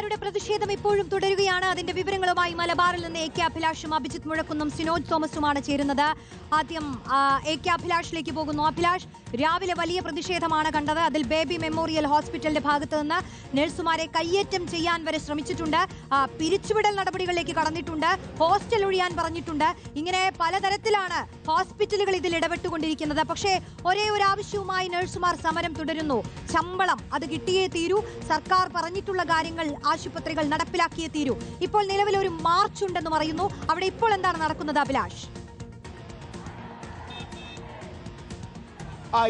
നഴ്സുമാരുടെ പ്രതിഷേധം ഇപ്പോഴും തുടരുകയാണ്. അതിന്റെ വിവരങ്ങളുമായി മലബാറിൽ നിന്ന് എ കെ അഭിലാഷും അഭിജിത്ത് മുഴക്കുന്നും സിനോജ് തോമസുമാണ് ചേരുന്നത്. ആദ്യം എ കെ അഭിലാഷിലേക്ക് പോകുന്നു. അഭിലാഷ്, രാവിലെ വലിയ പ്രതിഷേധമാണ് കണ്ടത്. അതിൽ ബേബി മെമ്മോറിയൽ ഹോസ്പിറ്റലിന്റെ ഭാഗത്ത് നിന്ന് നഴ്സുമാരെ കയ്യേറ്റം ചെയ്യാൻ വരെ ശ്രമിച്ചിട്ടുണ്ട്. പിരിച്ചുവിടൽ നടപടികളിലേക്ക് കടന്നിട്ടുണ്ട്. ഹോസ്റ്റൽ ഒഴിയാൻ പറഞ്ഞിട്ടുണ്ട്. ഇങ്ങനെ പലതരത്തിലാണ് ഹോസ്പിറ്റലുകൾ ഇതിൽ ഇടപെട്ടുകൊണ്ടിരിക്കുന്നത്. പക്ഷേ ഒരേ ഒരു ആവശ്യവുമായി നഴ്സുമാർ സമരം തുടരുന്നു. ശമ്പളം അത് കിട്ടിയേ തീരൂ. സർക്കാർ പറഞ്ഞിട്ടുള്ള കാര്യങ്ങൾ ആശുപത്രികൾ നടപ്പിലാക്കിയേ തീരൂ. ഇപ്പോൾ നിലവിൽ ഒരു മാർച്ച് ഉണ്ടെന്ന് പറയുന്നു. അവിടെ ഇപ്പോൾ എന്താണ് നടക്കുന്നത് അഭിലാഷ്?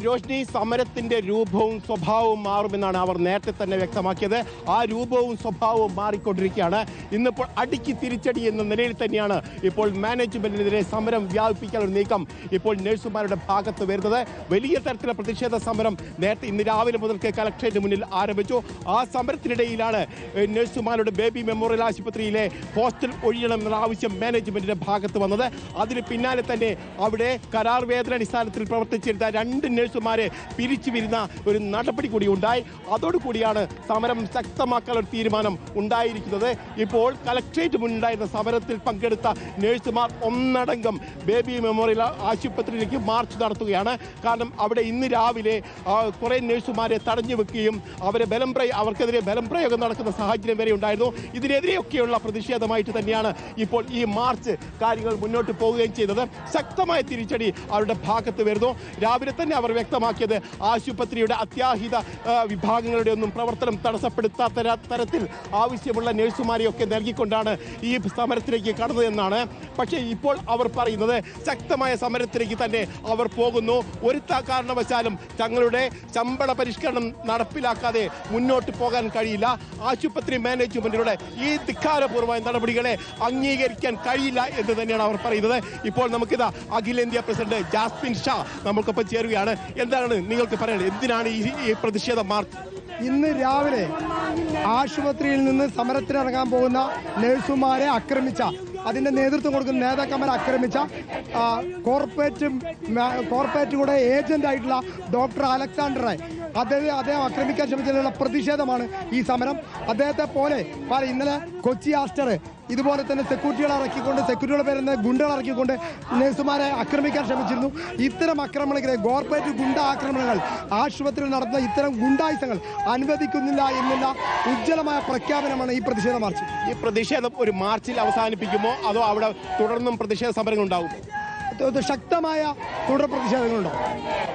രോഷ്നി, സമരത്തിന്റെ രൂപവും സ്വഭാവവും മാറുമെന്നാണ് അവർ നേരത്തെ തന്നെ വ്യക്തമാക്കിയത്. ആ രൂപവും സ്വഭാവവും മാറിക്കൊണ്ടിരിക്കുകയാണ്. ഇന്നിപ്പോൾ അടിക്ക് തിരിച്ചടി എന്ന നിലയിൽ തന്നെയാണ് ഇപ്പോൾ മാനേജ്മെന്റിനെതിരെ സമരം വ്യാപിപ്പിക്കാനുള്ള നീക്കം ഇപ്പോൾ നഴ്സുമാരുടെ ഭാഗത്ത് വരുന്നത്. വലിയ തരത്തിലുള്ള പ്രതിഷേധ സമരം നേരത്തെ ഇന്ന് രാവിലെ മുതൽക്ക് കലക്ട്രേറ്റ് മുന്നിൽ ആരംഭിച്ചു. ആ സമരത്തിനിടയിലാണ് നഴ്സുമാരുടെ ബേബി മെമ്മോറിയൽ ആശുപത്രിയിലെ ഹോസ്റ്റൽ ഒഴിയണം എന്ന ആവശ്യം മാനേജ്മെന്റിന്റെ ഭാഗത്ത് വന്നത്. അതിന് പിന്നാലെ തന്നെ അവിടെ കരാർ വേതനാടിസ്ഥാനത്തിൽ പ്രവർത്തിച്ചിരുന്ന 2 നഴ്സുമാരെ പിരിച്ചുവിരുന്ന ഒരു നടപടി കൂടി ഉണ്ടായി. അതോടുകൂടിയാണ് സമരം ശക്തമാക്കാനുള്ള ഒരു തീരുമാനം ഉണ്ടായിരിക്കുന്നത്. ഇപ്പോൾ കലക്ട്രേറ്റ് മുന്നിലുണ്ടായിരുന്ന സമരത്തിൽ പങ്കെടുത്ത നഴ്സുമാർ ഒന്നടങ്കം ബേബി മെമ്മോറിയൽ ആശുപത്രിയിലേക്ക് മാർച്ച് നടത്തുകയാണ്. കാരണം അവിടെ ഇന്ന് രാവിലെ കുറെ നഴ്സുമാരെ തടഞ്ഞു വെക്കുകയും അവർക്കെതിരെ ബലം പ്രയോഗം നടക്കുന്ന സാഹചര്യം വരെ ഉണ്ടായിരുന്നു. ഇതിനെതിരെയൊക്കെയുള്ള പ്രതിഷേധമായിട്ട് തന്നെയാണ് ഇപ്പോൾ ഈ മാർച്ച് കാര്യങ്ങൾ മുന്നോട്ട് പോവുകയും ചെയ്തത്. ശക്തമായ തിരിച്ചടി അവരുടെ ഭാഗത്ത് വരുന്നു. രാവിലെ തന്നെ അവർ വ്യക്തമാക്കിയത് ആശുപത്രിയുടെ അത്യാഹിത വിഭാഗങ്ങളുടെ ഒന്നും പ്രവർത്തനം തടസ്സപ്പെടുത്താത്ത തരത്തിൽ ആവശ്യമുള്ള നഴ്സുമാരെയൊക്കെ നൽകിക്കൊണ്ടാണ് ഈ സമരത്തിലേക്ക് കടന്നതെന്നാണ്. പക്ഷേ ഇപ്പോൾ അവർ പറയുന്നത് ശക്തമായ സമരത്തിലേക്ക് തന്നെ അവർ പോകുന്നു. ഒരു കാരണവശാലും തങ്ങളുടെ ശമ്പള പരിഷ്കരണം നടപ്പിലാക്കാതെ മുന്നോട്ട് പോകാൻ കഴിയില്ല. ആശുപത്രി മാനേജ്മെന്റിലൂടെ ഈ ധിക്കാരപൂർവമായ നടപടികളെ അംഗീകരിക്കാൻ കഴിയില്ല എന്ന് തന്നെയാണ് അവർ പറയുന്നത്. ഇപ്പോൾ നമുക്കിതാ അഖിലേന്ത്യാ പ്രസിഡന്റ് ജാസ്മിൻ ഷാ നമുക്കൊപ്പം ചേരുകയാണ്. എന്താണ് നിങ്ങൾക്ക് പറയാനുള്ളത്? എന്തിനാണ് ഈ പ്രതിഷേധ മാർച്ച്? ഇന്ന് രാവിലെ ആശുപത്രിയിൽ നിന്ന് സമരത്തിനിറങ്ങാൻ പോകുന്ന നഴ്സുമാരെ ആക്രമിച്ച, അതിന്റെ നേതൃത്വം കൊടുക്കുന്ന നേതാക്കന്മാരെ ആക്രമിച്ച കോർപ്പറേറ്റുകളുടെ ഏജന്റ് ആയിട്ടുള്ള ഡോക്ടർ അലക്സാണ്ടറെ അദ്ദേഹം ആക്രമിക്കാൻ ശ്രമിച്ചതിനുള്ള പ്രതിഷേധമാണ് ഈ സമരം. അദ്ദേഹത്തെ പോലെ ഇന്നലെ കൊച്ചി ആസ്റ്റർ ഇതുപോലെ തന്നെ സെക്യൂരിറ്റികളുടെ പേരുന്ന ഗുണ്ടകൾ ഇറക്കിക്കൊണ്ട് നഴ്സുമാരെ ആക്രമിക്കാൻ ശ്രമിച്ചിരുന്നു. ഇത്തരം ആക്രമണങ്ങളെ കോർപ്പറേറ്റ് ഗുണ്ട ആക്രമണങ്ങൾ ആശുപത്രിയിൽ നടത്തുന്ന ഇത്തരം ഗുണ്ടായുധങ്ങൾ അനുവദിക്കുന്നില്ല എന്നുള്ള ഉജ്ജ്വലമായ പ്രഖ്യാപനമാണ് ഈ പ്രതിഷേധ മാർച്ച്. ഈ പ്രതിഷേധം ഒരു മാർച്ചിൽ അവസാനിപ്പിക്കുമോ അതോ അവിടെ തുടർന്നും പ്രതിഷേധ സമരങ്ങൾ ഉണ്ടാകുമോ? ശക്തമായ തുടർ പ്രതിഷേധങ്ങളുണ്ടാവും.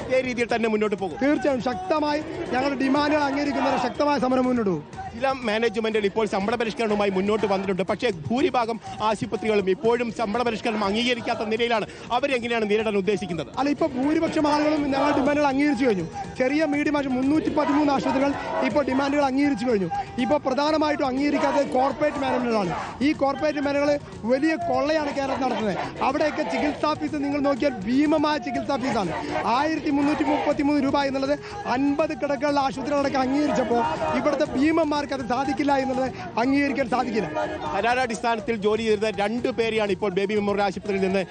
ഇതേ രീതിയിൽ തന്നെ മുന്നോട്ട് പോകും. തീർച്ചയായും ശക്തമായി ഞങ്ങളുടെ ഡിമാൻഡുകൾ അംഗീകരിക്കുന്ന ശക്തമായ സമരം മുന്നോട്ട് പോകും. ചില മാനേജ്മെന്റുകൾ ഇപ്പോൾ ശമ്പള പരിഷ്കരണവുമായി മുന്നോട്ട് വന്നിട്ടുണ്ട്. പക്ഷേ ഭൂരിഭാഗം ആശുപത്രികളും ഇപ്പോഴും ശമ്പള പരിഷ്കരണം അംഗീകരിക്കാത്ത നിലയിലാണ്. അവരെങ്ങനെയാണ് നേരിടാൻ ഉദ്ദേശിക്കുന്നത്? അല്ല, ഇപ്പോൾ ഭൂരിപക്ഷം ആളുകളും ഞങ്ങളുടെ ഡിമാൻഡുകൾ അംഗീകരിച്ചു കഴിഞ്ഞു. ചെറിയ മീഡിയം 313 ആശുപത്രികൾ ഇപ്പോൾ ഡിമാൻഡുകൾ അംഗീകരിച്ചു കഴിഞ്ഞു. ഇപ്പോൾ പ്രധാനമായിട്ടും അംഗീകരിക്കാത്തത് കോർപ്പറേറ്റ് മാനേജ്മെന്റുകളാണ്. ഈ കോർപ്പറേറ്റ് മാനേജുകൾ വലിയ കൊള്ളയാണ് കേരളത്തിൽ നടത്തുന്നത്. അവിടെയൊക്കെ ചികിത്സാ ഫീസ് നിങ്ങൾ നോക്കിയാൽ ഭീമമായ ചികിത്സാ ഫീസാണ്. 1333 രൂപ എന്നുള്ളത് 50 കിടക്കുള്ള ആശുപത്രികളടക്കം അംഗീകരിച്ചപ്പോൾ ഇവിടുത്തെ ഭീമന്മാർക്ക് അത് സാധിക്കില്ല എന്നുള്ളത് അംഗീകരിക്കാൻ സാധിക്കില്ല. കരാറടിസ്ഥാനത്തിൽ ജോലി ചെയ്ത 2 പേരെയാണ് ഇപ്പോൾ ബേബി മെമ്മോറിയൽ ആശുപത്രിയിൽ നിന്ന്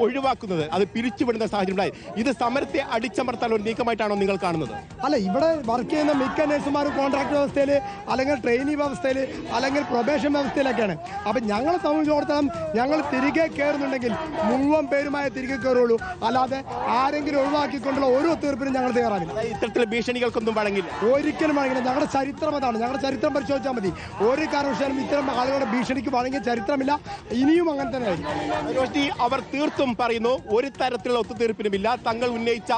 ഒഴിവാക്കുന്നത്. അത് പിരിച്ചുവിടുന്ന സാഹചര്യം ഉണ്ടായി. ഇത് സമരത്തെ അടിച്ചമർത്താൻ ഒരു നീക്കമായിട്ടാണോ നിങ്ങൾ കാണുന്നത്? അല്ല, ഇവിടെ വർക്ക് ചെയ്യുന്ന മിക്ക നഴ്സുമാരും കോൺട്രാക്ട് വ്യവസ്ഥയിൽ അല്ലെങ്കിൽ ട്രെയിനിങ് വ്യവസ്ഥയിൽ അല്ലെങ്കിൽ പ്രൊബേഷൻ വ്യവസ്ഥയിലൊക്കെയാണ്. അപ്പം ഞങ്ങളെ സംബന്ധിച്ചിടത്തോളം ഞങ്ങൾ തിരികെ കയറുന്നുണ്ടെങ്കിൽ മുഴുവൻ പേരുമായി തിരികെ കയറുള്ളൂ. അല്ലാതെ ആരെങ്കിലും ഒഴിവാക്കിക്കൊണ്ടുള്ള ഒരു ഒത്തുതീർപ്പിനും ഞങ്ങൾ തയ്യാറാവില്ല. ഇത്തരത്തിലുള്ള ഭീഷണികൾക്കൊന്നും വഴങ്ങില്ല, ഒരിക്കലും വഴങ്ങില്ല. ഞങ്ങളുടെ ചരിത്രം അതാണ്. ഞങ്ങളുടെ ചരിത്രം പരിശോധിച്ചാൽ മതി. ഒരു കാരണവശാലും ഇത്തരം ആളുകളുടെ ഭീഷണിക്ക് വഴങ്ങിയ ചരിത്രമില്ല. ഇനിയും അങ്ങനെ തന്നെ ആയിരിക്കും. അവർ തീർത്തും പറയുന്നു ഒരു തരത്തിലുള്ള ഒത്തുതീർപ്പിനുമില്ല. തങ്ങൾ ഉന്നയിച്ച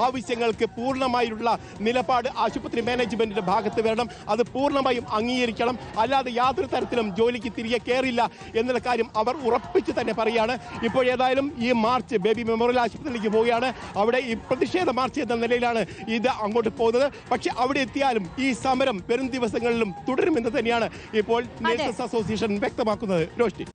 ആവശ്യങ്ങൾക്ക് പൂർണ്ണമായുള്ള നിലപാട് ആശുപത്രി മാനേജ്മെന്റിന്റെ ഭാഗത്ത് വരണം. അത് പൂർണ്ണമായും അംഗീകരിക്കണം. അല്ലാതെ യാതൊരു തരത്തിലും ജോലിക്ക് തിരികെ കയറില്ല എന്നുള്ള കാര്യം അവർ ഉറപ്പിച്ച് തന്നെ പറയുകയാണ്. ഇപ്പോൾ ഏതായാലും ഈ മാർച്ച് ബേബി മെമ്മോറിയൽ ആശുപത്രിയിലേക്ക് പോവുകയാണ്. അവിടെ ഈ പ്രതിഷേധ മാർച്ച് എന്ന നിലയിലാണ് ഇത് അങ്ങോട്ട് പോകുന്നത്. പക്ഷെ അവിടെ എത്തിയാലും ഈ സമരം വരും ദിവസങ്ങളിലും തുടരുമെന്ന് തന്നെയാണ് ഇപ്പോൾ നേഴ്സസ് അസോസിയേഷൻ വ്യക്തമാക്കുന്നത്. രോഷ്നി.